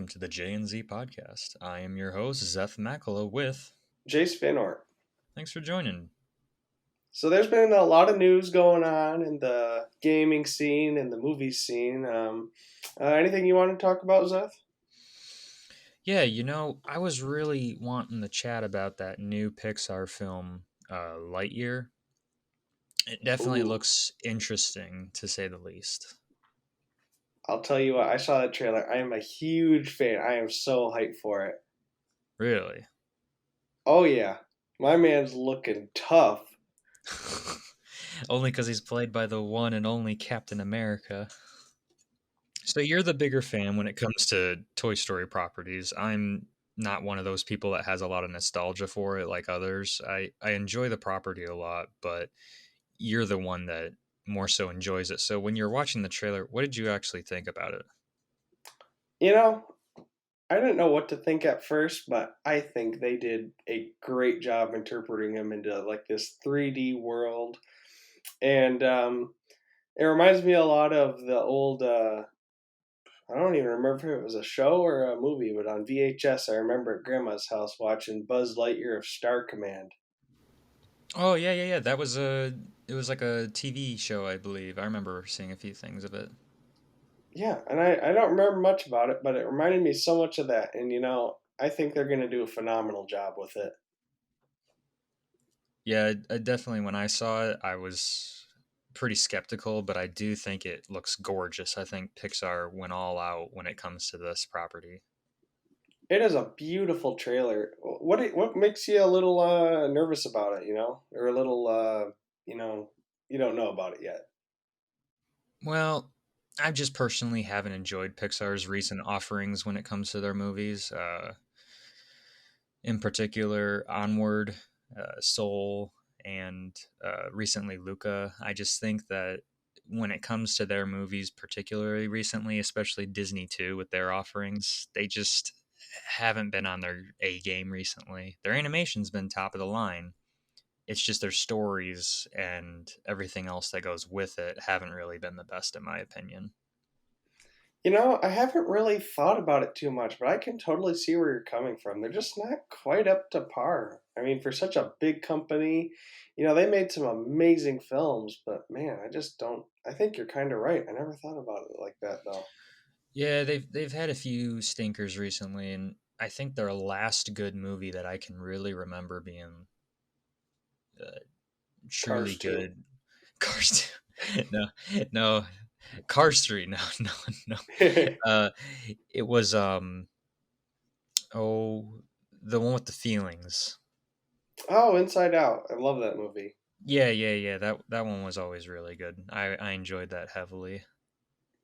welcome to the J&Z podcast. I am your host, Zeth Makala with... Jace Fanort. Thanks for joining. So there's been a lot of news going on in the gaming scene and the movie scene. Anything you want to talk about, Zeth? Yeah, I was really wanting to chat about that new Pixar film, Lightyear. It definitely Ooh, looks interesting, to say the least. I'll tell you what, I saw the trailer. I am a huge fan. I am so hyped for it. Really? Oh, yeah. My man's looking tough. Only because he's played by the one and only Captain America. So you're the bigger fan when it comes to Toy Story properties. I'm not one of those people that has a lot of nostalgia for it like others. I enjoy the property a lot, but you're the one that more so enjoys it. So when you're watching the trailer, what did you actually think about it? You know, I didn't know what to think at first, but I think they did a great job interpreting him into like this 3D world. And it reminds me a lot of the old I don't even remember if it was a show or a movie, but on VHS, I remember at Grandma's house watching Buzz Lightyear of Star Command. Oh yeah. It was like a TV show, I believe. I remember seeing a few things of it. Yeah, and I don't remember much about it, but it reminded me so much of that. And, I think they're going to do a phenomenal job with it. Yeah, I definitely when I saw it, I was pretty skeptical, but I do think it looks gorgeous. I think Pixar went all out when it comes to this property. It is a beautiful trailer. What makes you a little nervous about it, or a little, you know, you don't know about it yet? Well, I just personally haven't enjoyed Pixar's recent offerings when it comes to their movies. In particular, Onward, Soul, and recently Luca. I just think that when it comes to their movies, particularly recently, especially Disney too, with their offerings, they just haven't been on their A game recently. Their animation's been top of the line. It's just their stories and everything else that goes with it haven't really been the best, in my opinion. I haven't really thought about it too much, but I can totally see where you're coming from. They're just not quite up to par. I mean, for such a big company, they made some amazing films, but man, I just don't. I think you're kind of right. I never thought about it like that, though. Yeah, they've had a few stinkers recently, and I think their last good movie that I can really remember being uh, truly Cars 2. good. Cars 2. No, no. Cars 3. No, no, no. Uh, it was oh, the one with the feelings. Oh, Inside Out. I love that movie. Yeah. That one was always really good. I enjoyed that heavily.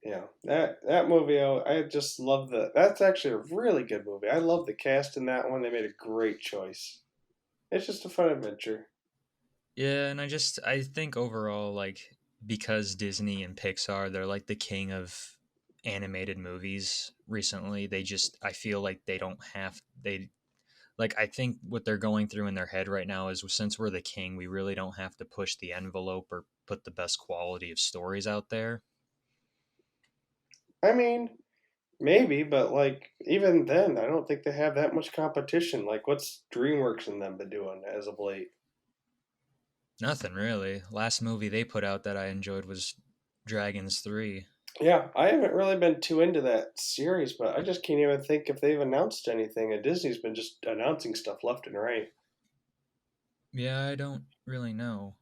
Yeah, that movie, I just love the. That's actually a really good movie. I love the cast in that one. They made a great choice. It's just a fun adventure. Yeah, and I think overall, like, because Disney and Pixar, they're like the king of animated movies recently. I feel like they don't have they like I think what they're going through in their head right now is since we're the king, we really don't have to push the envelope or put the best quality of stories out there. I mean, maybe, but like even then, I don't think they have that much competition. Like, what's DreamWorks and them been doing as of late? Nothing really. Last movie they put out that I enjoyed was Dragons 3. Yeah, I haven't really been too into that series, but I just can't even think if they've announced anything. And Disney's been just announcing stuff left and right. Yeah, I don't really know.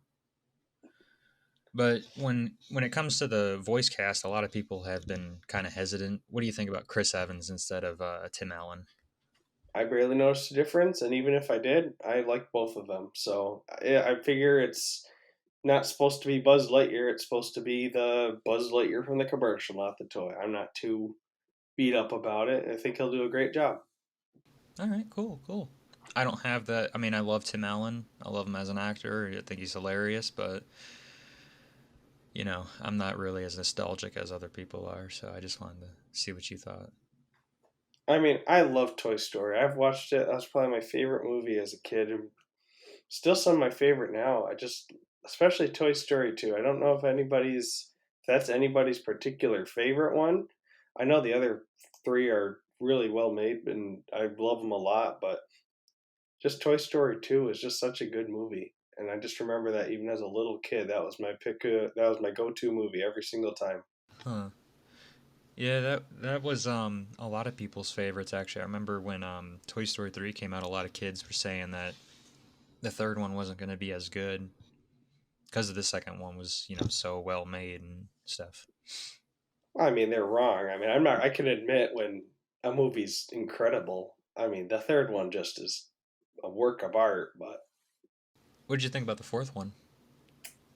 But when it comes to the voice cast, a lot of people have been kind of hesitant. What do you think about Chris Evans instead of Tim Allen? I barely noticed a difference, and even if I did, I like both of them. So I figure it's not supposed to be Buzz Lightyear. It's supposed to be the Buzz Lightyear from the commercial, not the toy. I'm not too beat up about it. I think he'll do a great job. All right, cool. I don't have that. I mean, I love Tim Allen. I love him as an actor. I think he's hilarious, but I'm not really as nostalgic as other people are. So I just wanted to see what you thought. I mean, I love Toy Story. I've watched it. That was probably my favorite movie as a kid, and still some of my favorite now. Especially Toy Story 2. I don't know if that's anybody's particular favorite one. I know the other three are really well made, and I love them a lot. But just Toy Story 2 is just such a good movie. And I just remember that even as a little kid, that was my pick. That was my go-to movie every single time. Huh. Yeah, that was a lot of people's favorites actually. I remember when Toy Story 3 came out, a lot of kids were saying that the third one wasn't going to be as good because the second one was, so well made and stuff. I mean, they're wrong. I mean, I'm not. I can admit when a movie's incredible. I mean, the third one just is a work of art. But What did you think about the fourth one?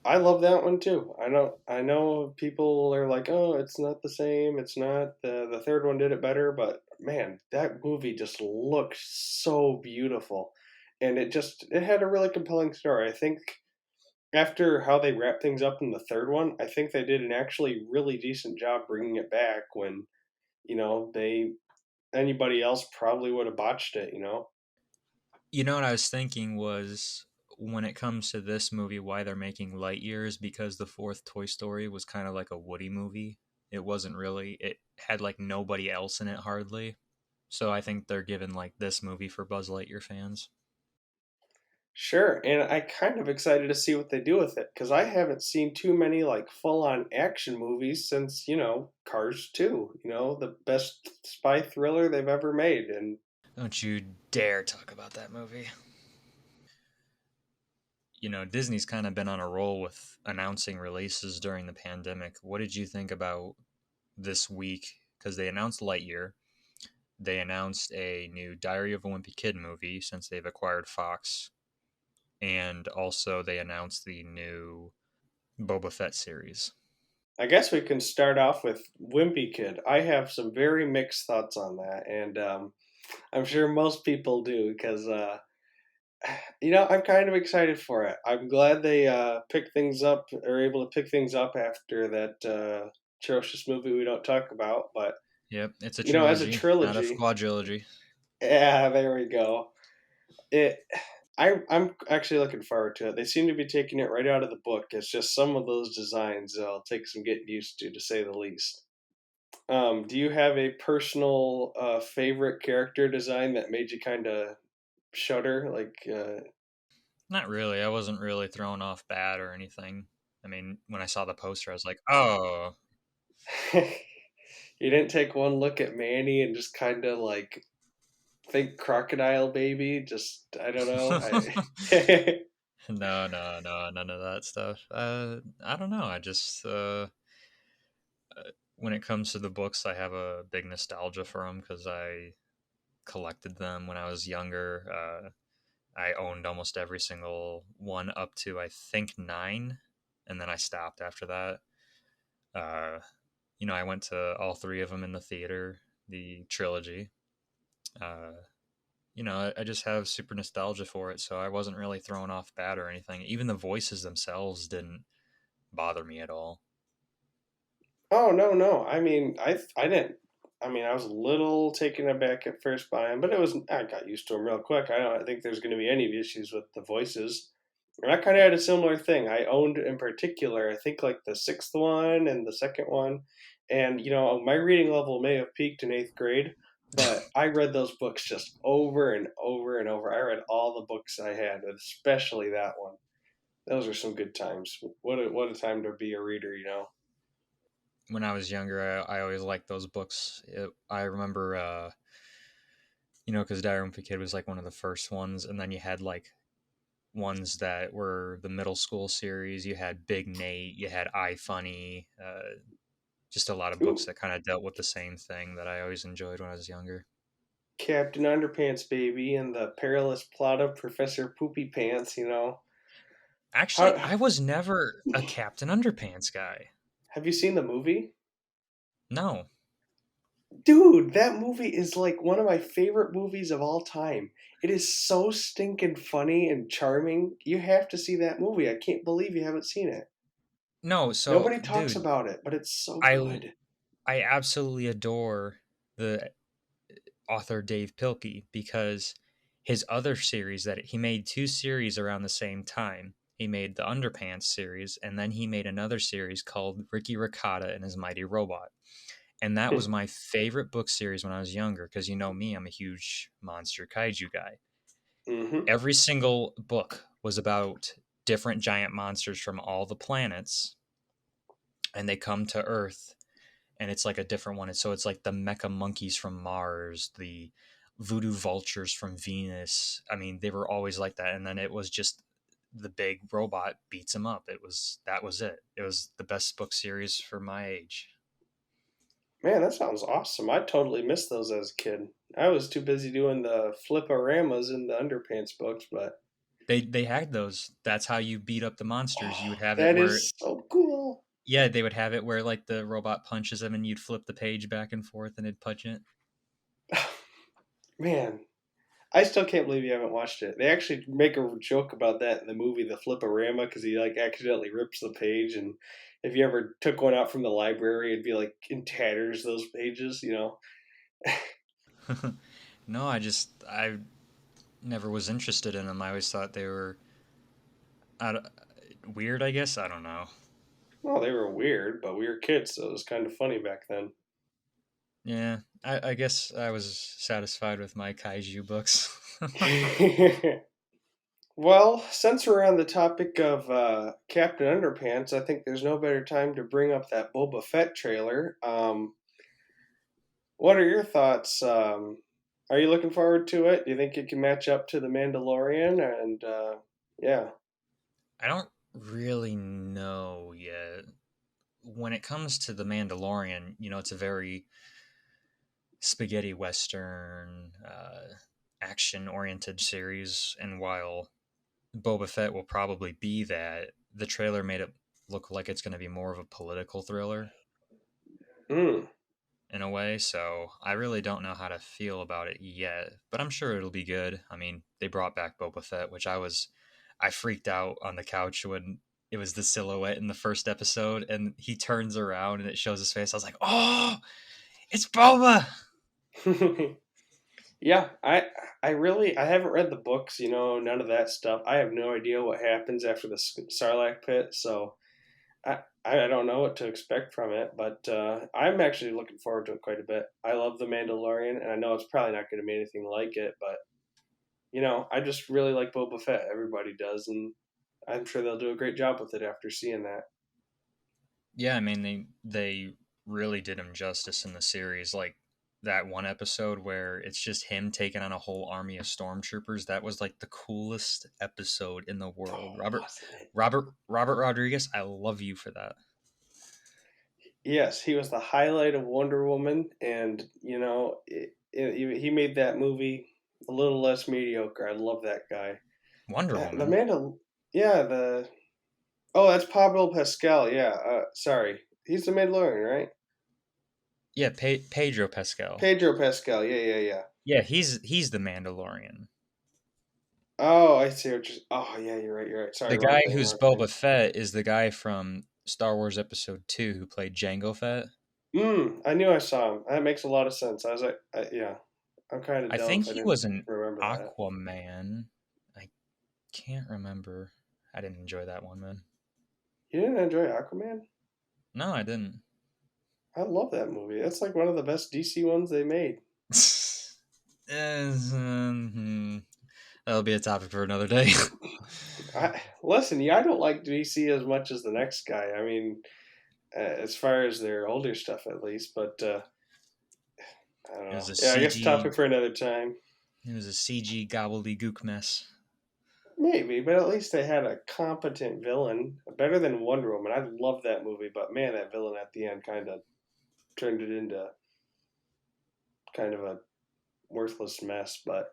I love that one too. I know. I know people are like, "Oh, it's not the same. It's not the third one did it better." But man, that movie just looked so beautiful, and it had a really compelling story. I think after how they wrapped things up in the third one, I think they did an actually really decent job bringing it back when they anybody else probably would have botched it. What I was thinking was when it comes to this movie, why they're making Lightyear is because the fourth Toy Story was kind of like a Woody movie. It wasn't really, it had like nobody else in it hardly. So I think they're giving like this movie for Buzz Lightyear fans. Sure, and I kind of excited to see what they do with it because I haven't seen too many like full-on action movies since Cars 2. The best spy thriller they've ever made, and Don't you dare talk about that movie. Disney's kind of been on a roll with announcing releases during the pandemic. What did you think about this week? Because they announced Lightyear. They announced a new Diary of a Wimpy Kid movie since they've acquired Fox. And also they announced the new Boba Fett series. I guess we can start off with Wimpy Kid. I have some very mixed thoughts on that, and I'm sure most people do because I'm kind of excited for it. I'm glad they picked things up, or able to pick things up after that atrocious movie we don't talk about. But Yep, it's a as a trilogy, not a trilogy, quadrilogy. yeah, there we go. It. I'm actually looking forward to it. They seem to be taking it right out of the book. It's just some of those designs that'll take some getting used to say the least. Do you have a personal favorite character design that made you kind of shudder? Not really. I wasn't really thrown off bad or anything. I mean, when I saw the poster, I was like, oh, you didn't take one look at Manny and just kind of like think crocodile baby. Just I don't know. no, no, no, none of that stuff. I don't know. I just when it comes to the books, I have a big nostalgia for them because I collected them when I was younger. I owned almost every single one up to I think 9, and then I stopped after that. Uh, I went to all 3 of them in the theater, the trilogy. Uh, I just have super nostalgia for it, so I wasn't really thrown off bad or anything. Even the voices themselves didn't bother me at all. Oh, no, no. I mean, I didn't. I mean, I was a little taken aback at first by him, but I got used to him real quick. I don't think there's going to be any issues with the voices. And I kind of had a similar thing. I owned in particular, I think like the sixth one and the second one. And, my reading level may have peaked in eighth grade, but I read those books just over and over and over. I read all the books I had, especially that one. Those were some good times. What a time to be a reader. When I was younger, I always liked those books. I remember, because Diary of a Kid was like one of the first ones, and then you had like ones that were the middle school series. You had Big Nate, you had iFunny, just a lot of books Ooh, that kind of dealt with the same thing that I always enjoyed when I was younger. Captain Underpants Baby and the Perilous Plot of Professor Poopy Pants. Actually, How I was never a Captain Underpants guy. have you seen the movie? No. Dude, that movie is like one of my favorite movies of all time. It is so stinking funny and charming. You have to see that movie. I can't believe you haven't seen it. No, so Nobody talks dude, about it, but it's so I good. I absolutely adore the author Dave Pilkey because his other series that he made 2 series around the same time. He made the Underpants series and then he made another series called Ricky Ricotta and His Mighty Robot. And that was my favorite book series when I was younger because you know me, I'm a huge monster kaiju guy. Mm-hmm. Every single book was about different giant monsters from all the planets, and they come to Earth, and it's like a different one. So it's like the mecha monkeys from Mars, the voodoo vultures from Venus. I mean, they were always like that. And then it was just the big robot beats him up. That was it. It was the best book series for my age. Man, that sounds awesome. I totally missed those as a kid. I was too busy doing the fliporamas in the underpants books, but They had those. That's how you beat up the monsters. You would oh, have it that where, is so cool. yeah, they would have it where like the robot punches them and you'd flip the page back and forth and it'd punch it. Man, I still can't believe you haven't watched it. They actually make a joke about that in the movie The Fliporama because he like accidentally rips the page, and if you ever took one out from the library, it'd be like in tatters. Those pages, you know. No, I never was interested in them. I always thought they were I, weird, I guess. I don't know. Well, they were weird, but we were kids, so it was kind of funny back then. Yeah, I guess I was satisfied with my kaiju books. Well, since we're on the topic of Captain Underpants, I think there's no better time to bring up that Boba Fett trailer. What are your thoughts? Are you looking forward to it? Do you think it can match up to The Mandalorian? And yeah. I don't really know yet. When it comes to The Mandalorian, you know, it's a very spaghetti western, action oriented series. And while Boba Fett will probably be that, the trailer made it look like it's going to be more of a political thriller Mm. in a way. So I really don't know how to feel about it yet, but I'm sure it'll be good. I mean, they brought back Boba Fett, which I freaked out on the couch when it was the silhouette in the first episode, and he turns around and it shows his face. I was like, oh, it's Boba. Yeah, I haven't read the books, you know, none of that stuff. I have no idea what happens after the Sarlacc pit, so I don't know what to expect from it, but I'm actually looking forward to it quite a bit. I love The Mandalorian, and I know it's probably not going to be anything like it, but you know, I just really like Boba Fett. Everybody does, and I'm sure they'll do a great job with it after seeing that. Yeah, I mean they really did him justice in the series. Like that one episode where it's just him taking on a whole army of stormtroopers. That was like the coolest episode in the world. Oh, wasn't it? Robert Rodriguez, I love you for that. Yes, he was the highlight of Wonder Woman, and you know, he made that movie a little less mediocre. I love that guy. Wonder The Woman. Mandal, yeah, the oh, that's Pablo Pascal. Yeah, sorry, he's the Mandalorian, right? Yeah, Pedro Pascal. Pedro Pascal. Yeah, yeah, yeah. Yeah, he's the Mandalorian. Oh, I see what you're. Oh, yeah, you're right. You're right. Sorry, The wrong guy thing. who's Wrong thing. Boba Fett is the guy from Star Wars Episode 2 who played Jango Fett. I knew I saw him. That makes a lot of sense. I was like, yeah, I'm kind of I dumb think if I he didn't was an remember that. Aquaman. I can't remember. I didn't enjoy that one, man. You didn't enjoy Aquaman? No, I didn't. I love that movie. That's like one of the best DC ones they made. That'll be a topic for another day. Listen, yeah, I don't like DC as much as the next guy. I mean, as far as their older stuff, at least. But I don't It was know. a Yeah, I guess CG. topic for another time. It was a CG gobbledygook mess. Maybe, but at least they had a competent villain, better than Wonder Woman. I love that movie, but man, that villain at the end kind of turned it into kind of a worthless mess. But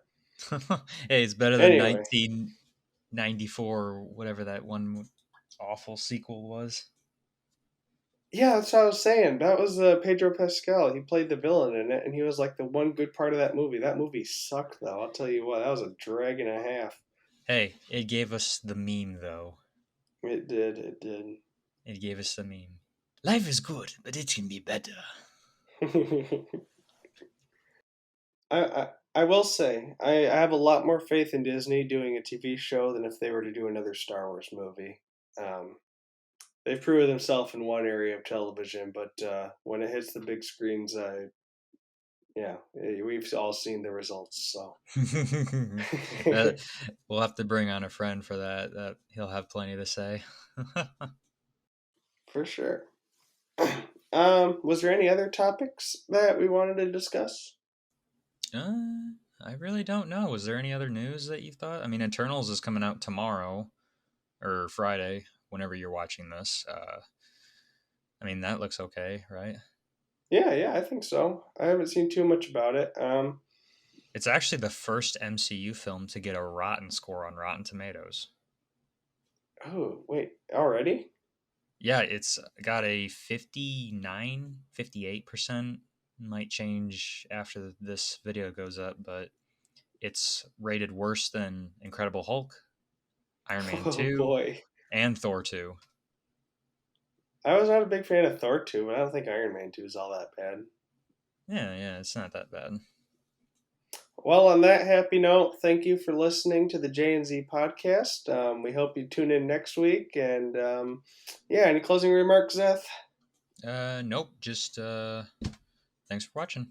Hey, it's better than anyway, 1994 or whatever that one awful sequel was. yeah, that's what I was saying. That was Pedro Pascal. He played the villain in it, and he was like the one good part of that movie. That movie sucked, though. I'll tell you what, that was a drag and a half. Hey, it gave us the meme though. It did. It did. It gave us the meme. Life is good, but it can be better. I will say I have a lot more faith in Disney doing a TV show than if they were to do another Star Wars movie. Um, they've proven themselves in one area of television, but when it hits the big screens, yeah, we've all seen the results. So That, we'll have to bring on a friend for that. That he'll have plenty to say. for sure. Was there any other topics that we wanted to discuss? I really don't know. Was there any other news that you thought? I mean, Eternals is coming out tomorrow or Friday, whenever you're watching this. I mean, that looks okay, right? Yeah, yeah, I think so. I haven't seen too much about it. It's actually the first MCU film to get a rotten score on Rotten Tomatoes. Oh, wait, already? Yeah, it's got a 59, 58%. Might change after this video goes up, but it's rated worse than Incredible Hulk, Iron Man Oh 2, boy. and Thor 2. I was not a big fan of Thor 2, but I don't think Iron Man 2 is all that bad. Yeah, it's not that bad. Well, on that happy note, thank you for listening to the J and Z podcast. We hope you tune in next week. And yeah, any closing remarks, Seth? Nope, just thanks for watching.